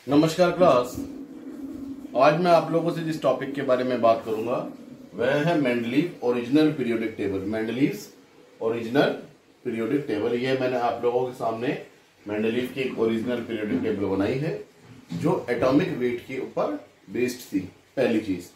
नमस्कार क्लास। आज मैं आप लोगों से जिस टॉपिक के बारे में बात करूंगा वह है Mendeleev original periodic table. Mendeleev's original periodic table, ये मैंने आप लोगों के सामने मेंडलीव की एक ओरिजिनल पीरियोडिक टेबल बनाई है जो एटॉमिक वेट के ऊपर बेस्ड थी। पहली चीज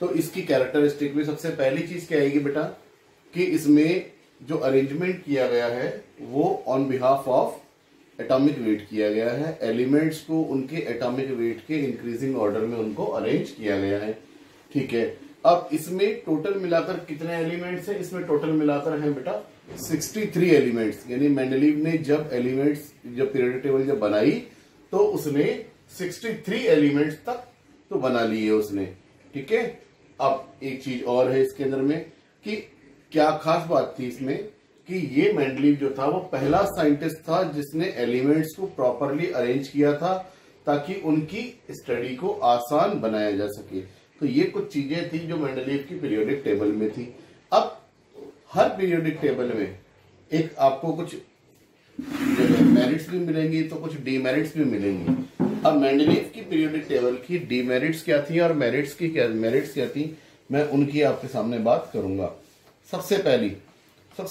तो इसकी कैरेक्टरिस्टिक में सबसे पहली चीज क्या आएगी बेटा कि इसमें जो अरेंजमेंट किया गया है वो on behalf of atomic weight किया गया है। एलिमेंट्स को उनके एटॉमिक वेट के इंक्रीजिंग ऑर्डर में उनको अरेंज किया गया है। ठीक है, अब इसमें टोटल मिलाकर कितने एलिमेंट्स हैं? इसमें टोटल मिलाकर हैं बेटा 63 एलिमेंट्स। यानी मेंडलीव ने जब पीरियोडिक टेबल जब बनाई तो उसने 63 एलिमेंट्स तक तो बना लिए उसने। ठीक है, अब एक चीज और है इसके अंदर में कि क्या खास बात थी इसमें कि ये मेंडलीव जो था वो पहला साइंटिस्ट था जिसने एलिमेंट्स को प्रॉपरली अरेंज किया था ताकि उनकी स्टडी को आसान बनाया जा सके। तो ये कुछ चीजें थी जो मेंडलीव की पीरियोडिक टेबल में थी। अब हर पीरियोडिक टेबल में एक आपको कुछ मेरिट्स भी मिलेंगी तो कुछ डीमेरिट्स भी मिलेंगी। अब मेंडलीव की पीरियोडिक टेबल की डीमेरिट्स क्या थी और मेरिट्स क्या थी, मैं उनकी आपके सामने बात करूंगा। सबसे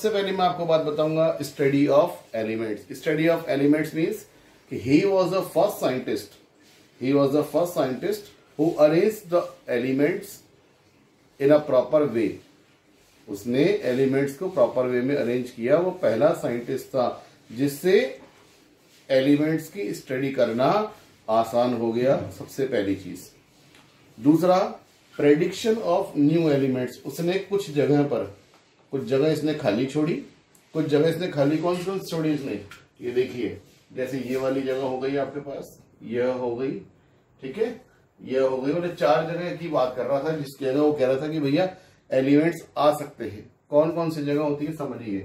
पहले मैं आपको बात बताऊंगा study of elements. Study of elements means कि he was the first scientist who arrange the elements in a proper way. उसने एलिमेंट्स को प्रॉपर वे में अरेंज किया। वो पहला साइंटिस्ट था जिससे एलिमेंट्स की स्टडी करना आसान हो गया। सबसे पहली चीज। दूसरा, प्रेडिक्शन ऑफ न्यू एलिमेंट्स। उसने कुछ जगह इसने खाली छोड़ी। कुछ जगह इसने खाली कौन सी छोड़ी इसने? ये देखिए, जैसे ये वाली जगह हो गई आपके पास, यह हो गई। ठीक है, यह हो गई। मतलब 4 जगह की बात कर रहा था जिस जगह वो कह रहा था कि भैया एलिमेंट्स आ सकते हैं। कौन कौन सी जगह होती है समझिए,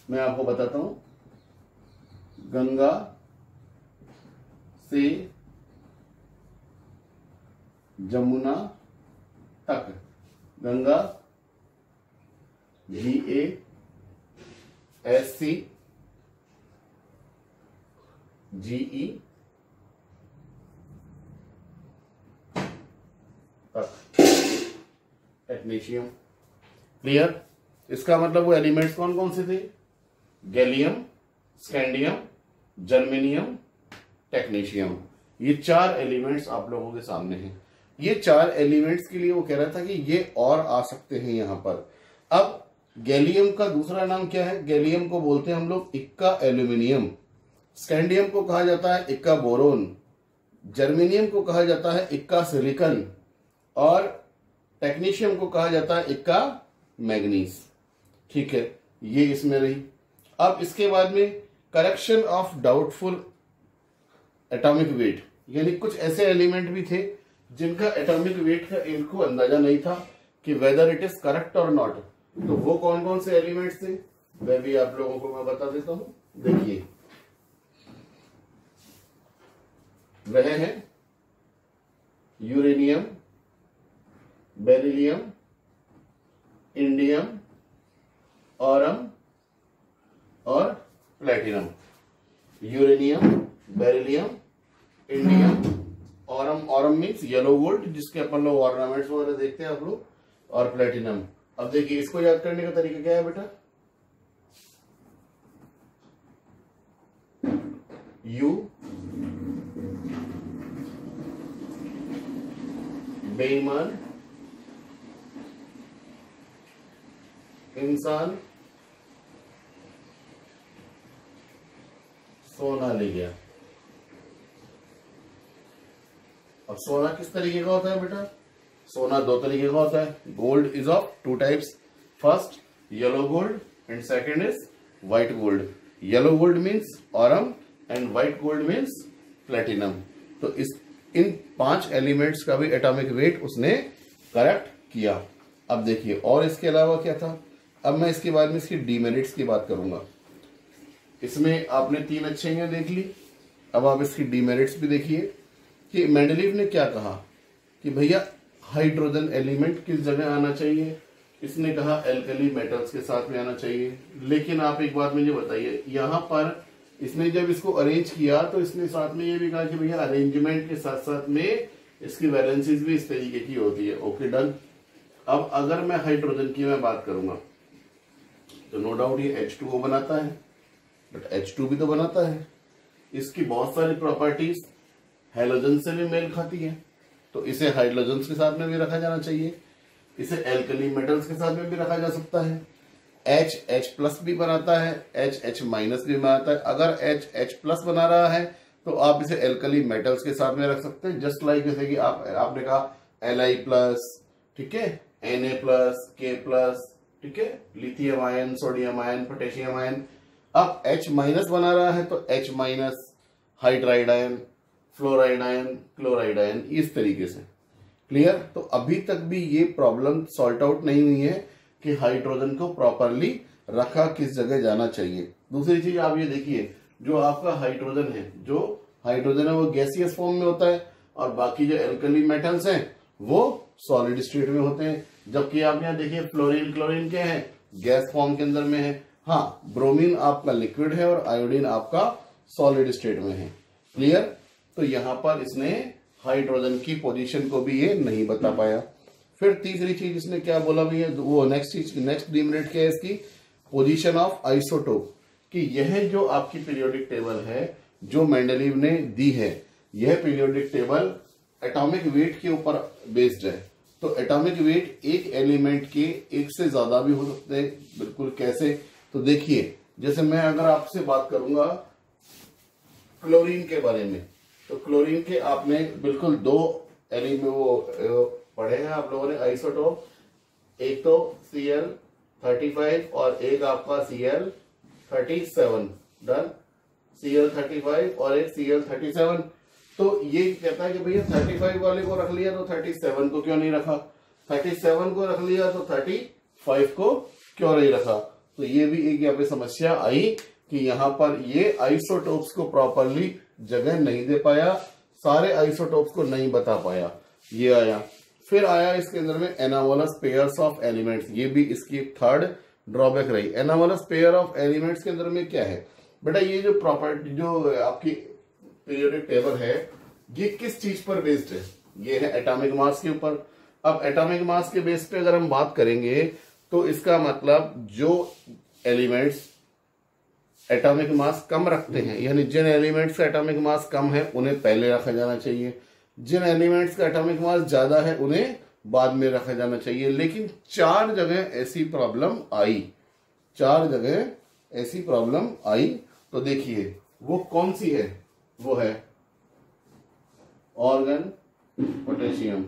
मैं आपको बताता हूं। गंगा से जमुना तक, गंगा GASC GE तक, टेक्नीशियम। क्लियर? इसका मतलब वो एलिमेंट्स कौन कौन से थे? Gallium, scandium, germanium, technetium. ये 4 एलिमेंट्स आप लोगों के सामने हैं। ये 4 एलिमेंट्स के लिए वो कह रहा था कि ये और आ सकते हैं यहां पर। अब गैलियम का दूसरा नाम क्या है? गैलियम को बोलते हैं हम लोग इक्का एल्यूमिनियम। स्कैंडियम को कहा जाता है इक्का बोरोन। जर्मेनियम को कहा जाता है इक्का सिलिकन और टेक्नीशियम को कहा जाता है इक्का मैग्नीज। ठीक है, ये इसमें रही। अब इसके बाद में correction of doubtful atomic weight, यानी कुछ ऐसे एलिमेंट भी थे जिनका एटॉमिक वेट का इनको अंदाजा नहीं था कि वेदर इट इज करेक्ट और नॉट। तो वो कौन कौन से एलिमेंट्स थे वह भी आप लोगों को मैं बता देता हूं। देखिए, वह है यूरेनियम, बेरिलियम, इंडियम, ऑरम और platinum. Uranium, beryllium, indium, Aurum means yellow gold जिसके अपन लोग ऑर्नामेंट्स वगैरह देखते हैं आप लोग, और प्लेटिनम। अब देखिए, इसको याद करने का तरीका क्या है बेटा? यू बेईमान इंसान सोना ले गया। अब सोना किस तरीके का होता है बेटा? सोना 2 तरीके का होता है। Gold is of 2 types. First yellow gold and second is white gold. Yellow gold means Aurum and white gold means platinum. तो इन 5 एलिमेंट्स का भी एटॉमिक वेट उसने करेक्ट किया। अब देखिए, और इसके अलावा क्या था? अब मैं इसके बाद में इसकी डीमेरिट्स की बात करूंगा। इसमें आपने 3 अच्छाइयां देख ली। अब आप इसकी डीमेरिट्स भी देखिए कि मेंडलीव ने क्या कहा कि भैया हाइड्रोजन एलिमेंट किस जगह आना चाहिए। इसने कहा एल्कली मेटल्स के साथ में आना चाहिए। लेकिन आप एक बात मुझे बताइए, यहाँ पर इसने जब इसको अरेंज किया तो इसने साथ में ये भी कहा कि भैया अरेंजमेंट के साथ साथ में इसकी वैलेंसीज भी इस तरीके की होती है। Okay done. अब अगर मैं हाइड्रोजन की मैं बात करूंगा तो नो डाउट ये H2O बनाता है, बट H2 भी तो बनाता है। इसकी बहुत सारी प्रॉपर्टीज हैलोजन से भी मेल खाती है, तो इसे हाइड्रोजन के साथ में भी रखा जाना चाहिए। इसे एल्कली मेटल्स के साथ में भी रखा जा सकता है। H भी बनाता है, H भी बनाता है। अगर H बना रहा है तो आप इसे एल्कली मेटल्स के साथ में रख सकते हैं, जस्ट लाइक जैसे कि आपने कहा Li+, ठीक है, Na+, K+, ठीक है, lithium ion, sodium ion, potassium ion. अब H- बना रहा है तो H-, hydride ion, fluoride ion, chloride ion, इस तरीके से। क्लियर। तो अभी तक भी ये प्रॉब्लम सॉल्ट आउट नहीं हुई है कि हाइड्रोजन को प्रॉपरली रखा किस जगह जाना चाहिए। दूसरी चीज आप ये देखिए, जो आपका हाइड्रोजन है वो गैसियस फॉर्म में होता है, और बाकी जो एल्कली मेटल्स हैं वो सॉलिड स्टेट में होते हैं। जबकि आप यहाँ देखिए फ्लोरीन, क्लोरीन क्या है, गैस फॉर्म के अंदर में है। हाँ, ब्रोमीन आपका लिक्विड है और आयोडीन आपका सॉलिड स्टेट में है। क्लियर। तो यहां पर इसने हाइड्रोजन की पोजीशन को भी ये नहीं बता पाया। फिर तीसरी चीज इसने क्या बोला भैया, वो नेक्स्ट डिमेरिट क्या है इसकी, पोजीशन ऑफ आइसोटोप, कि यह जो आपकी पीरियोडिक टेबल है जो मेंडलीव ने दी है, यह पीरियोडिक टेबल एटॉमिक वेट के ऊपर बेस्ड है। तो एटॉमिक वेट एक एलिमेंट के एक से ज्यादा भी हो सकते हैं। बिल्कुल कैसे, तो देखिए, जैसे मैं अगर आपसे बात करूंगा क्लोरीन के बारे में, तो क्लोरीन के आपने बिल्कुल दो एलिमेंट वो पढ़े हैं आप लोगों ने आइसोटोप, एक तो Cl35 और एक आपका Cl37, डन, Cl35 और एक Cl37। तो ये कहता है कि भैया 35 वाले को रख लिया तो 37 को क्यों नहीं रखा, 37 को रख लिया तो 35 को क्यों नहीं रखा। तो ये भी एक यहाँ पे समस्या आई कि यहाँ पर ये आइसोटोप्स को प्रॉपरली जगह नहीं दे पाया, सारे आइसोटोप्स को नहीं बता पाया। ये आया। फिर आया इसके अंदर में एनामोलस पेयर्स ऑफ एलिमेंट्स, ये भी इसकी एक थर्ड ड्रॉबैक रही। एनामोलस पेयर ऑफ एलिमेंट्स के अंदर में क्या है बेटा, ये जो प्रॉपर्टी जो आपकी पीरियोडिक टेबल है ये किस चीज पर बेस्ड है, ये है एटॉमिक मास के ऊपर। अब एटॉमिक मास के बेस पे अगर हम बात करेंगे तो इसका मतलब जो एलिमेंट्स एटॉमिक मास कम रखते हैं, यानी जिन एलिमेंट्स का एटॉमिक मास कम है उन्हें पहले रखा जाना चाहिए, जिन एलिमेंट्स का एटॉमिक मास ज्यादा है उन्हें बाद में रखा जाना चाहिए। लेकिन 4 जगह ऐसी प्रॉब्लम आई, 4 जगह ऐसी प्रॉब्लम आई। तो देखिए वो कौन सी है, वो है ऑर्गन, पोटेशियम,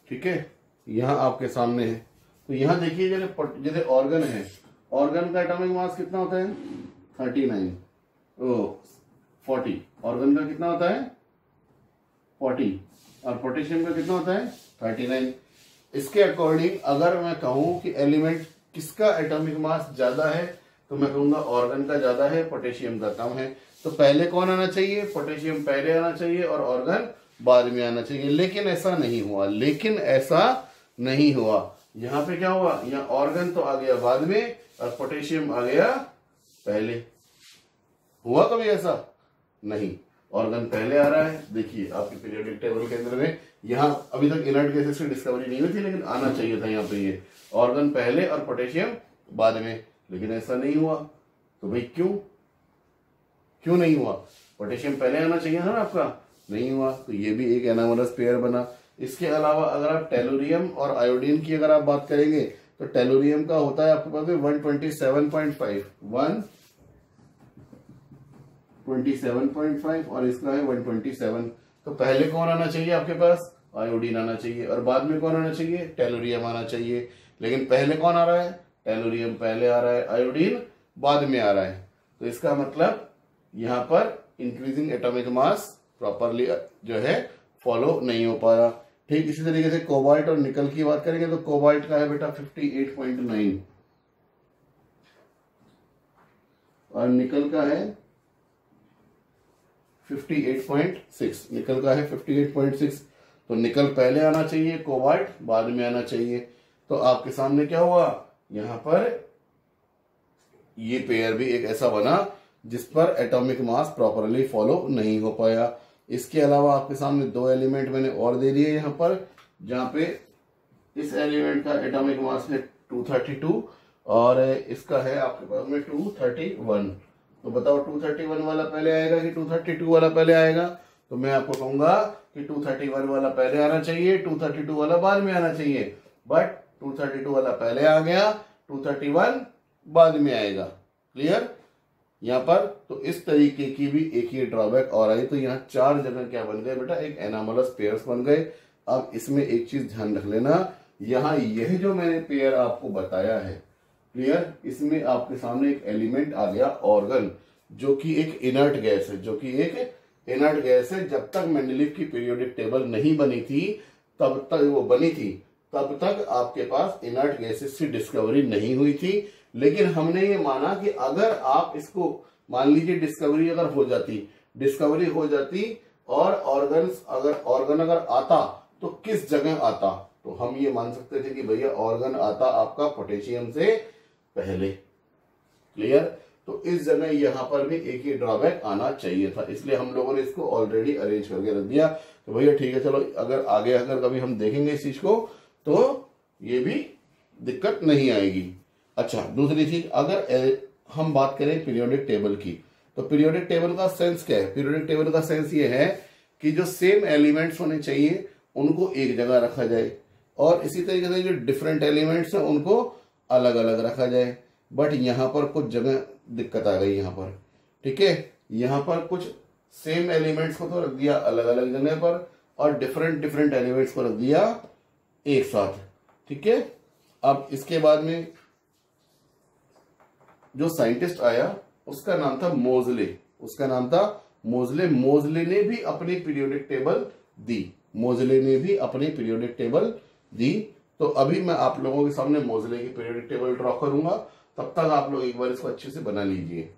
ठीक है, यहां आपके सामने है। तो यहां देखिए जैसे ऑर्गन है, ऑर्गन का एटॉमिक मास कितना होता है 39, 40। ऑर्गन का कितना होता है 40 और पोटेशियम का कितना होता है 39। इसके अकॉर्डिंग अगर मैं कहूं कि एलिमेंट किसका एटॉमिक मास ज्यादा है तो मैं कहूंगा ऑर्गन का ज्यादा है, पोटेशियम का कम है। तो पहले कौन आना चाहिए, पोटेशियम पहले आना चाहिए और ऑर्गन बाद में आना चाहिए। लेकिन ऐसा नहीं हुआ, यहाँ पे क्या हुआ, यहाँ ऑर्गन तो आ गया बाद में और पोटेशियम आ गया पहले। हुआ कभी ऐसा नहीं, ऑर्गन पहले आ रहा है। देखिए आपके पीरियोडिक टेबल के अंदर में यहाँ अभी तक इनर्ट गैसेस की डिस्कवरी नहीं हुई थी, लेकिन आना चाहिए था यहाँ पे ये ऑर्गन पहले और पोटेशियम बाद में, लेकिन ऐसा नहीं हुआ। तो भाई क्यों नहीं हुआ, पोटेशियम पहले आना चाहिए था ना आपका, नहीं हुआ। तो ये भी एक एनामोलस पेयर बना। इसके अलावा अगर आप टेलुरियम और आयोडीन की अगर आप बात करेंगे तो टेलुरियम का होता है आपके पास 127.5 और इसका है 127। तो पहले कौन आना चाहिए आपके पास, आयोडीन आना चाहिए, और बाद में कौन आना चाहिए, टेलुरियम आना चाहिए। लेकिन पहले कौन आ रहा है, टेलुरियम पहले आ रहा है, आयोडीन बाद में आ रहा है। तो इसका मतलब यहां पर इंक्रीजिंग एटॉमिक मास प्रॉपरली जो है फॉलो नहीं हो पा रहा। ठीक इसी तरीके से कोबाल्ट और निकल की बात करेंगे तो कोबाल्ट का है बेटा 58.9 और निकल का है 58.6, निकल का है 58.6, तो निकल पहले आना चाहिए, कोबाल्ट बाद में आना चाहिए। तो आपके सामने क्या हुआ, यहां पर ये पेयर भी एक ऐसा बना जिस पर एटॉमिक मास प्रॉपरली फॉलो नहीं हो पाया। इसके अलावा आपके सामने दो एलिमेंट मैंने और दे दिए यहां पर, जहां पे इस एलिमेंट का एटॉमिक मास है 232 और इसका है आपके पास में 231। तो बताओ 231 वाला पहले आएगा कि 232 वाला पहले आएगा? तो मैं आपको कहूंगा कि 231 वाला पहले आना चाहिए, 232 वाला बाद में आना चाहिए। बट 232 वाला पहले आ गया, 231 बाद में आएगा। क्लियर यहाँ पर? तो इस तरीके की भी एक ही ड्रॉबैक और आई। तो यहाँ चार जगह क्या बन गए बेटा, एक एनामलस पेयर्स बन गए। अब इसमें एक चीज ध्यान रख लेना, यहाँ यह जो मैंने पेयर आपको बताया है, क्लियर, इसमें आपके सामने एक एलिमेंट आ गया ऑर्गन, जो कि एक इनर्ट गैस है, जो कि एक इनर्ट गैस है। जब तक मेंडलीव की पीरियोडिक टेबल नहीं बनी थी, तब तक वो बनी थी, तब तक आपके पास इनर्ट गैसेस की डिस्कवरी नहीं हुई थी। लेकिन हमने ये माना कि अगर आप इसको मान लीजिए डिस्कवरी हो जाती और ऑर्गन अगर आता तो किस जगह आता, तो हम ये मान सकते थे कि भैया ऑर्गन आता आपका पोटेशियम से पहले। क्लियर? तो इस जगह यहां पर भी एक ही ड्रॉबैक आना चाहिए था, इसलिए हम लोगों ने इसको ऑलरेडी अरेंज करके रख दिया। तो भैया ठीक है, चलो अगर आगे अगर कभी हम देखेंगे इस चीज को तो ये भी दिक्कत नहीं आएगी। अच्छा, दूसरी चीज, अगर हम बात करें पीरियोडिक टेबल की, तो पीरियोडिक टेबल का सेंस क्या है? पीरियोडिक टेबल का सेंस ये है कि जो सेम एलिमेंट्स होने चाहिए उनको एक जगह रखा जाए, और इसी तरीके से जो डिफरेंट एलिमेंट्स हैं उनको अलग अलग रखा जाए। बट यहां पर कुछ जगह दिक्कत आ गई यहां पर। ठीक है, यहां पर कुछ सेम एलिमेंट्स को तो रख दिया अलग अलग जगह पर, और डिफरेंट एलिमेंट्स को रख दिया एक साथ। ठीक है, अब इसके बाद में जो साइंटिस्ट आया उसका नाम था मोजले, मोजले ने भी अपनी पीरियोडिक टेबल दी। तो अभी मैं आप लोगों के सामने मोजले की पीरियोडिक टेबल ड्रॉ करूंगा, तब तक आप लोग एक बार इसको अच्छे से बना लीजिए।